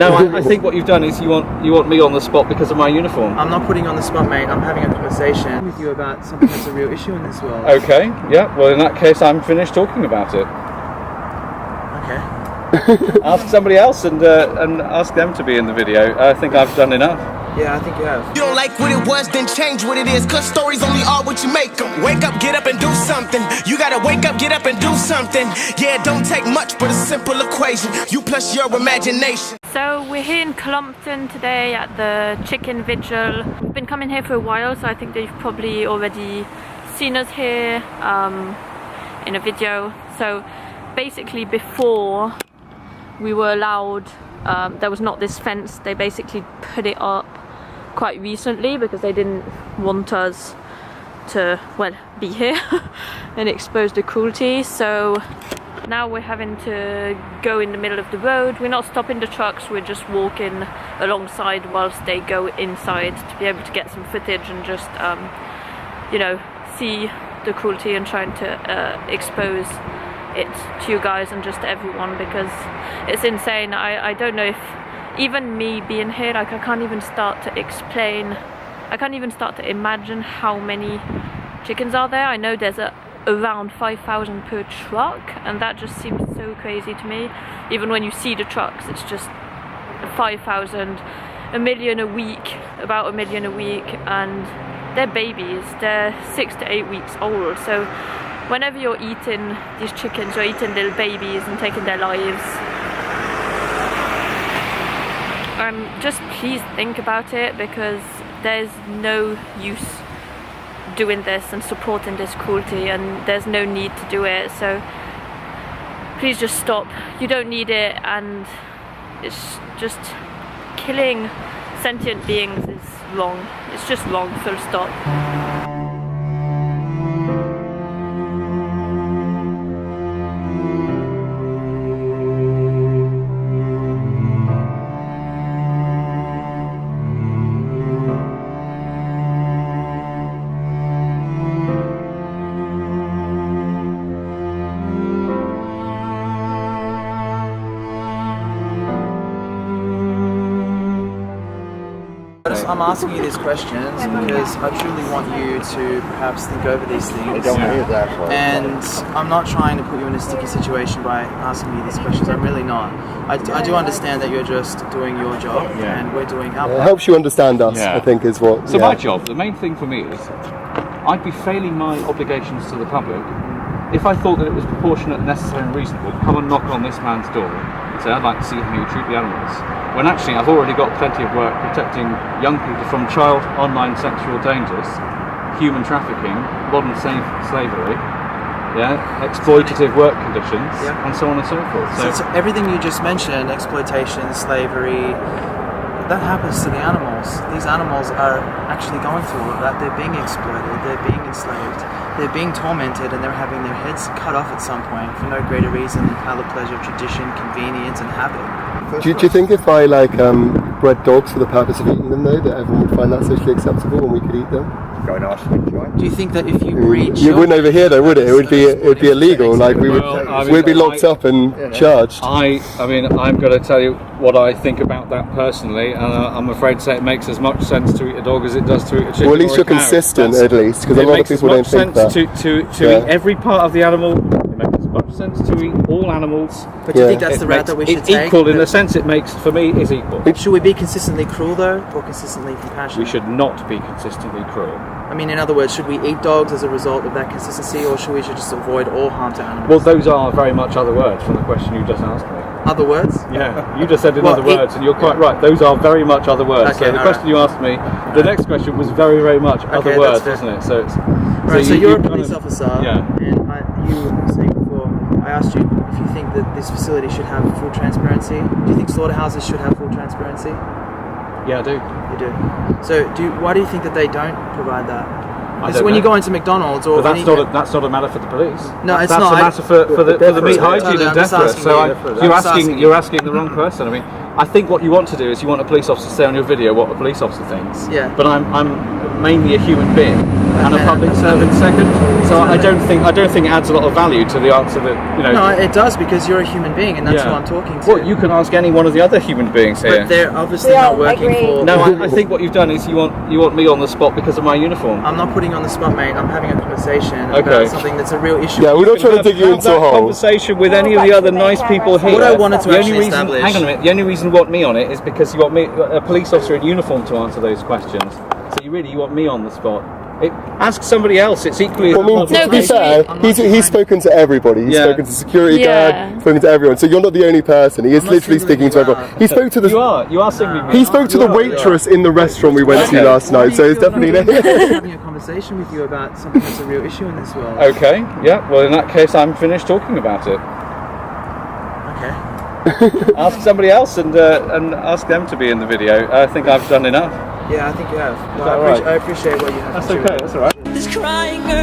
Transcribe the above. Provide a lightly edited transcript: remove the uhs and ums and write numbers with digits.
No, I think what you've done is you want me on the spot because of my uniform. I'm not putting you on the spot, mate. I'm having a conversation with you about something that's a real issue in this world. Okay, yeah. Well, in that case, I'm finished talking about it. Okay. Ask somebody else and ask them to be in the video. I think I've done enough. Yeah, I think you have. You don't like what it was, then change what it is. Cause stories only are what you make them. Wake up, get up and do something. You gotta wake up, get up and do something. Yeah, it don't take much but a simple equation. You plus your imagination. So we're here in Columpton today at the chicken vigil. We've been coming here for a while, so I think they've probably already seen us here in a video. So basically before we were allowed, there was not this fence. They basically put it up quite recently because they didn't want us to, well, be here and expose the cruelty. So now we're having to go in the middle of the road. We're not stopping the trucks, we're just walking alongside whilst they go inside to be able to get some footage and just you know, see the cruelty and trying to expose it to you guys and just to everyone, because it's insane. I don't know if even me being here, like, I can't even start to explain, I can't even start to imagine how many chickens are there. I know there's around 5,000 per truck, and that just seems so crazy to me. Even when you see the trucks, it's just 5,000, a million a week, about a million a week, and they're babies, they're 6 to 8 weeks old. So whenever you're eating these chickens, you're eating little babies and taking their lives. Just please think about it, because there's no use doing this and supporting this cruelty, and there's no need to do it. So please just stop. You don't need it, and it's just killing sentient beings is wrong. It's just wrong, full stop. I'm asking you these questions because I truly want you to perhaps think over these things. And I'm not trying to put you in a sticky situation by asking you these questions. I'm really not. I do understand that you're just doing your job, and we're doing our part. It helps you understand us, I think, is what... So my job, the main thing for me is, I'd be failing my obligations to the public if I thought that it was proportionate, necessary and reasonable to come and knock on this man's door and say, I'd like to see how you treat the animals. When actually I've already got plenty of work protecting young people from child online sexual dangers, human trafficking, modern slavery, exploitative work conditions, and so on and so forth. So everything you just mentioned, exploitation, slavery, that happens to the animals. These animals are actually going through all of that. They're being exploited, they're being enslaved, they're being tormented, and they're having their heads cut off at some point for no greater reason than either pleasure, tradition, convenience, and habit. Do you think if I bred dogs for the purpose of eating them, though, that everyone would find that socially acceptable and we could eat them? Go and ask them, try. Do you think that if you breed you wouldn't over here, though, would it? It would be illegal. Like we'd be locked up and charged. I mean, I'm going to tell you what I think about that personally, and I'm afraid to say it makes as much sense to eat a dog as it does to eat a chicken. Well, at least you're consistent, at least, because a lot of people don't think that. It makes as much sense to eat every part of the animal. It makes as much sense to eat all animals. But do you think that's the route that we should take? It's equal in the sense it makes, for me, is equal. Should we be consistently cruel, though, or consistently compassionate? We should not be consistently cruel. I mean, in other words, should we eat dogs as a result of that consistency, or should we just avoid all harm to animals? Well, those are very much other words from the question you just asked me. Other words? Yeah, you just said in other words, and you're quite right. Those are very much other words. Okay, so the question you asked me, the next question was very, very much other words, wasn't it? So it's... Right, so you're a police officer, and you were saying before, I asked you if you think that this facility should have full transparency. Do you think slaughterhouses should have full transparency? Yeah, I do. You do. So, why do you think that they don't provide that? Because when know. you go into McDonald's or... But that's not a matter for the police. No, it's that's not. That's a matter for the meat hygiene and death threats. So you're asking the wrong person. I mean, I think what you want to do is you want a police officer to say on your video what a police officer thinks. Yeah. But I'm mainly a human being and a public servant second. So I don't think it adds a lot of value to the answer that No, it does, because you're a human being, and that's who I'm talking to. Well, you can ask any one of the other human beings here. But they're obviously not working for. No, I think what you've done is you want me on the spot because of my uniform. I'm not putting you on the spot, mate. I'm having a conversation about something that's a real issue. Yeah, we're not trying to dig you into a hole. Conversation with any of the other nice people here. What I wanted to actually establish. Hang on a minute. The only reason you want me on it is because you want me, a police officer in uniform, to answer those questions. So you want me on the spot. Ask somebody else. It's equally. Well, I mean, to be fair, he's spoken to everybody. He's spoken to security guard, spoken to everyone. So you're not the only person. He is literally speaking to everyone. He spoke to the. You are singling me. He spoke to the waitress in the restaurant we went to last night. So it's definitely. Having a conversation with you about something that's a real issue in this world. Okay. Yeah. Well, in that case, I'm finished talking about it. Okay. Ask somebody else and ask them to be in the video. I think I've done enough. Yeah, I think you have. No, I appreciate what you have. That's okay. That's all right. This crying earth